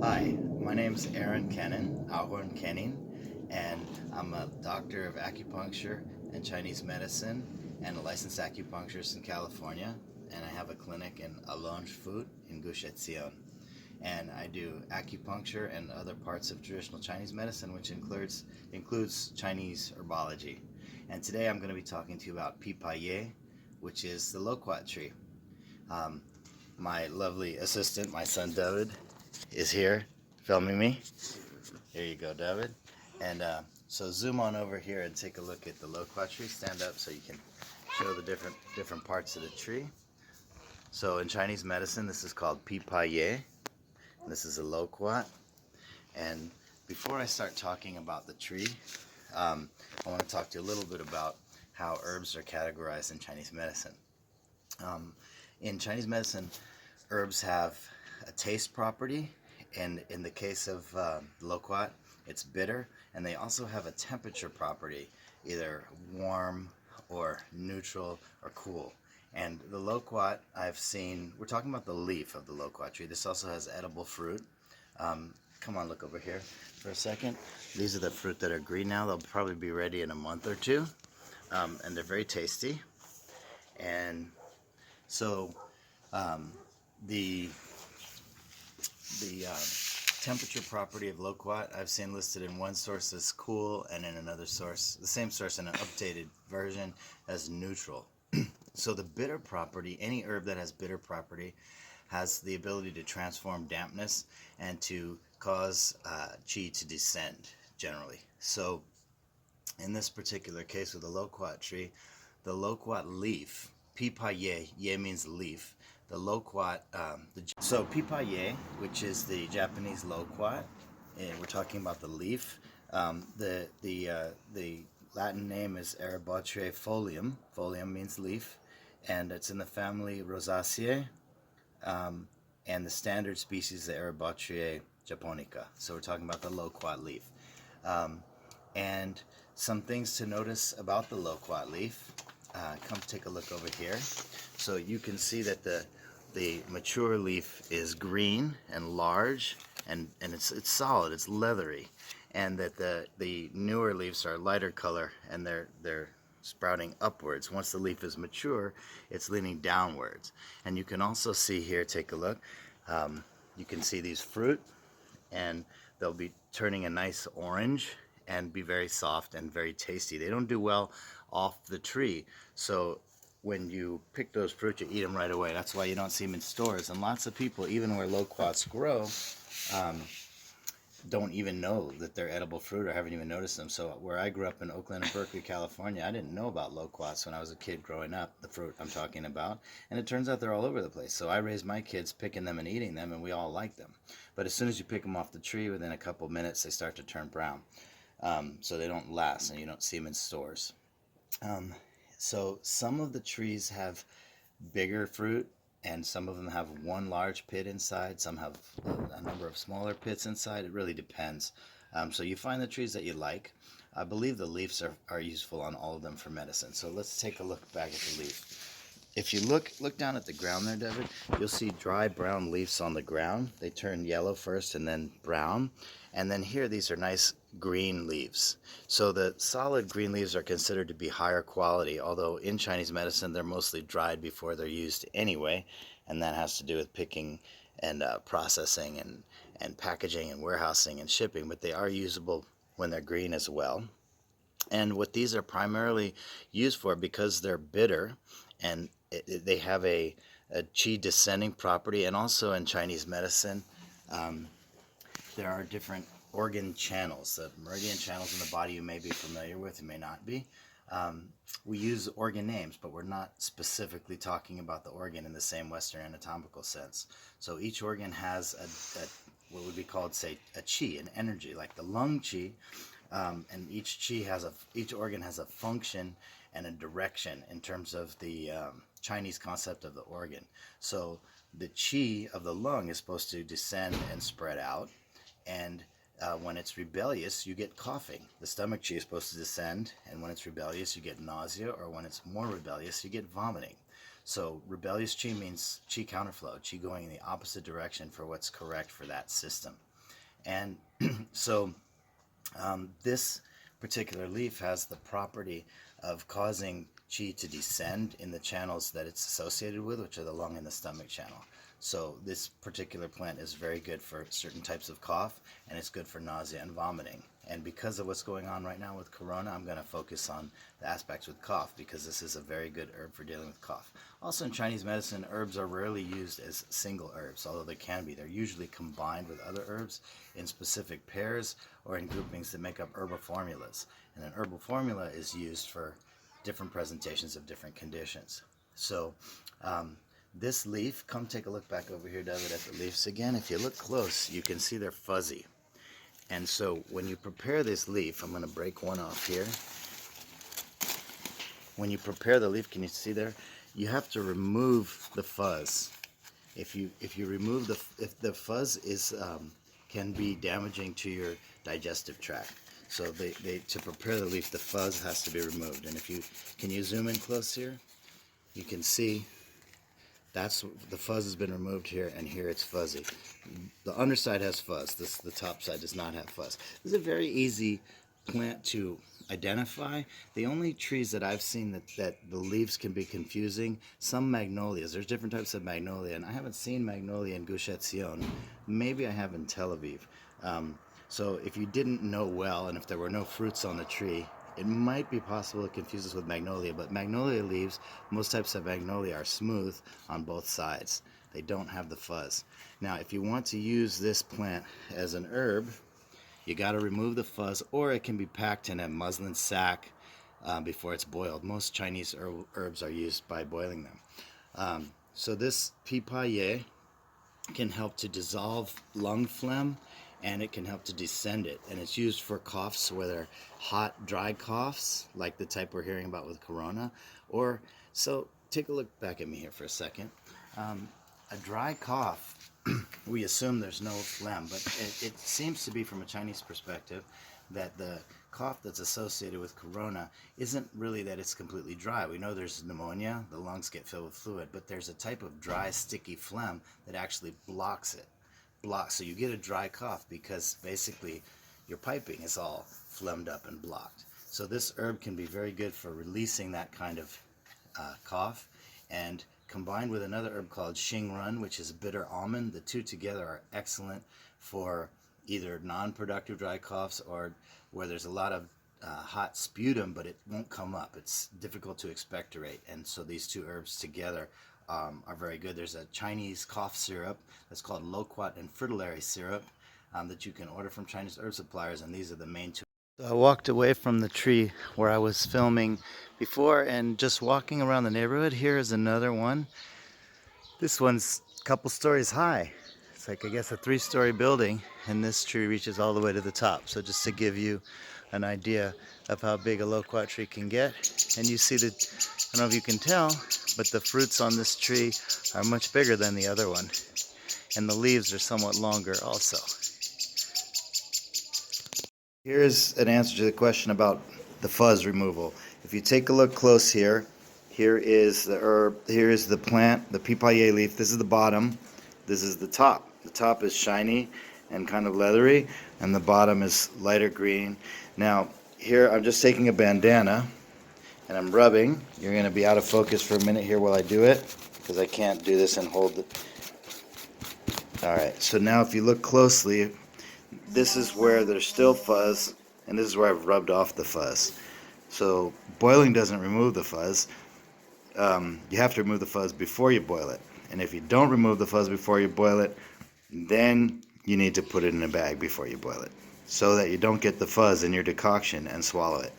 Hi, my name's Kenin, and I'm a doctor of acupuncture and Chinese medicine and a licensed acupuncturist in California. And I have a clinic in Alonge Food in Gush Etzion. And I do acupuncture and other parts of traditional Chinese medicine, which includes Chinese herbology. And today I'm going to be talking to you about pipaye, which is the loquat tree. Um, my lovely assistant, my son David, is here filming me. Here you go, David. And so zoom on over here and take a look at the loquat tree. Stand up so you can show the different parts of the tree. So in Chinese medicine, this is called pipaye. This is a loquat. And before I start talking about the tree, I want to talk to you a little bit about how herbs are categorized in Chinese medicine. In Chinese medicine, herbs have a taste property, and in the case of loquat, it's bitter, and they also have a temperature property, either warm or neutral or cool. And the loquat, I've seen, we're talking about the leaf of the loquat tree. This also has edible fruit. Come on, look over here for a second. These are the fruit that are green now. They'll probably be ready in a month or two, and they're very tasty. And so the temperature property of loquat I've seen listed in one source as cool, and in another source, the same source in an updated version, as neutral. So the bitter property, any herb that has bitter property, has the ability to transform dampness and to cause qi to descend generally. So in this particular case with the loquat tree, the loquat leaf, pipaye, ye means leaf. The loquat, so pipaye, which is the Japanese loquat, and we're talking about the leaf. The Latin name is Eriobotrya folium. Folium means leaf, and it's in the family Rosaceae, and the standard species is Eriobotrya Japonica. So we're talking about the loquat leaf. And some things to notice about the loquat leaf. Come take a look over here. So you can see that the mature leaf is green and large, and it's solid, it's leathery, and that the newer leaves are lighter color, and they're sprouting upwards. Once the leaf is mature, it's leaning downwards. And you can also see here, take a look, you can see these fruit, and they'll be turning a nice orange and be very soft and very tasty. They don't do well off the tree, so when you pick those fruit, you eat them right away. That's why you don't see them in stores. And lots of people, even where loquats grow, don't even know that they're edible fruit or haven't even noticed them. So where I grew up in Oakland and Berkeley, California, I didn't know about loquats when I was a kid growing up, the fruit I'm talking about. And it turns out they're all over the place. So I raised my kids picking them and eating them, and we all like them. But as soon as you pick them off the tree, within a couple minutes, they start to turn brown. So they don't last, and you don't see them in stores. So some of the trees have bigger fruit, and some of them have one large pit inside. Some have a number of smaller pits inside. It really depends. So you find the trees that you like. I believe the leaves are useful on all of them for medicine. So let's take a look back at the leaf. If you look down at the ground there, David, you'll see dry brown leaves on the ground. They turn yellow first and then brown. And then here, these are nice green leaves. So the solid green leaves are considered to be higher quality, although in Chinese medicine, they're mostly dried before they're used anyway. And that has to do with picking and processing and packaging and warehousing and shipping. But they are usable when they're green as well. And what these are primarily used for, because they're bitter and they have a qi descending property, and also in Chinese medicine, there are different organ channels, the meridian channels in the body you may be familiar with, you may not be. We use organ names, but we're not specifically talking about the organ in the same Western anatomical sense. So each organ has what would be called, say, a qi, an energy, like the lung qi. And each organ has a function and a direction in terms of the Chinese concept of the organ. So the qi of the lung is supposed to descend and spread out, and when it's rebellious, you get coughing. The stomach qi is supposed to descend, and when it's rebellious, you get nausea, or when it's more rebellious, you get vomiting. So rebellious qi means qi counterflow, qi going in the opposite direction for what's correct for that system. And so this particular leaf has the property of causing qi to descend in the channels that it's associated with, which are the lung and the stomach channel. So this particular plant is very good for certain types of cough, and it's good for nausea and vomiting. And because of what's going on right now with corona, I'm going to focus on the aspects with cough, because this is a very good herb for dealing with cough. Also in Chinese medicine, herbs are rarely used as single herbs, although they can be. They're usually combined with other herbs in specific pairs or in groupings that make up herbal formulas. And an herbal formula is used for different presentations of different conditions. So this leaf, come take a look back over here, David, at the leaves again. If you look close, you can see they're fuzzy. And so when you prepare this leaf, I'm going to break one off here. When you prepare the leaf, can you see there? You have to remove the fuzz. If you remove if the fuzz is can be damaging to your digestive tract. So to prepare the leaf, the fuzz has to be removed. And can you zoom in close here? You can see that's the fuzz has been removed here, and here it's fuzzy. The underside has fuzz. The top side does not have fuzz. This is a very easy plant to identify. The only trees that I've seen that the leaves can be confusing, some magnolias. There's different types of magnolia, and I haven't seen magnolia in Gush Etzion. Maybe I have in Tel Aviv. So if you didn't know well, and if there were no fruits on the tree, it might be possible to confuse this with magnolia, but magnolia leaves, most types of magnolia are smooth on both sides. They don't have the fuzz. Now, if you want to use this plant as an herb, you got to remove the fuzz, or it can be packed in a muslin sack before it's boiled. Most Chinese herbs are used by boiling them. So this pipaye can help to dissolve lung phlegm, and it can help to descend it. And it's used for coughs, whether hot, dry coughs, like the type we're hearing about with corona, or, so take a look back at me here for a second. A dry cough, we assume there's no phlegm, but it seems to be, from a Chinese perspective, that the cough that's associated with corona isn't really that it's completely dry. We know there's pneumonia, the lungs get filled with fluid, but there's a type of dry, sticky phlegm that actually blocks it. So you get a dry cough because basically your piping is all phlegmed up and blocked. So this herb can be very good for releasing that kind of cough, and combined with another herb called Xingrun, which is bitter almond, the two together are excellent for either non-productive dry coughs or where there's a lot of hot sputum, but it won't come up. It's difficult to expectorate, and so these two herbs together are very good. There's a Chinese cough syrup that's called Loquat and fritillary syrup that you can order from Chinese herb suppliers, and these are the main two. So I walked away from the tree where I was filming before, and just walking around the neighborhood, here is another one. This one's a couple stories high. It's like, I guess, a 3-story building, and this tree reaches all the way to the top. So just to give you an idea of how big a loquat tree can get. And you see that, I don't know if you can tell, but the fruits on this tree are much bigger than the other one. And the leaves are somewhat longer also. Here's an answer to the question about the fuzz removal. If you take a look close here, here is the herb, here is the plant, the pipaye leaf. This is the bottom, this is the top. The top is shiny and kind of leathery, and the bottom is lighter green. Now, here I'm just taking a bandana, and I'm rubbing. You're going to be out of focus for a minute here while I do it, because I can't do this and hold it. Alright, so now if you look closely, this is where there's still fuzz, and this is where I've rubbed off the fuzz. So boiling doesn't remove the fuzz. You have to remove the fuzz before you boil it. And if you don't remove the fuzz before you boil it, then you need to put it in a bag before you boil it, so that you don't get the fuzz in your decoction and swallow it.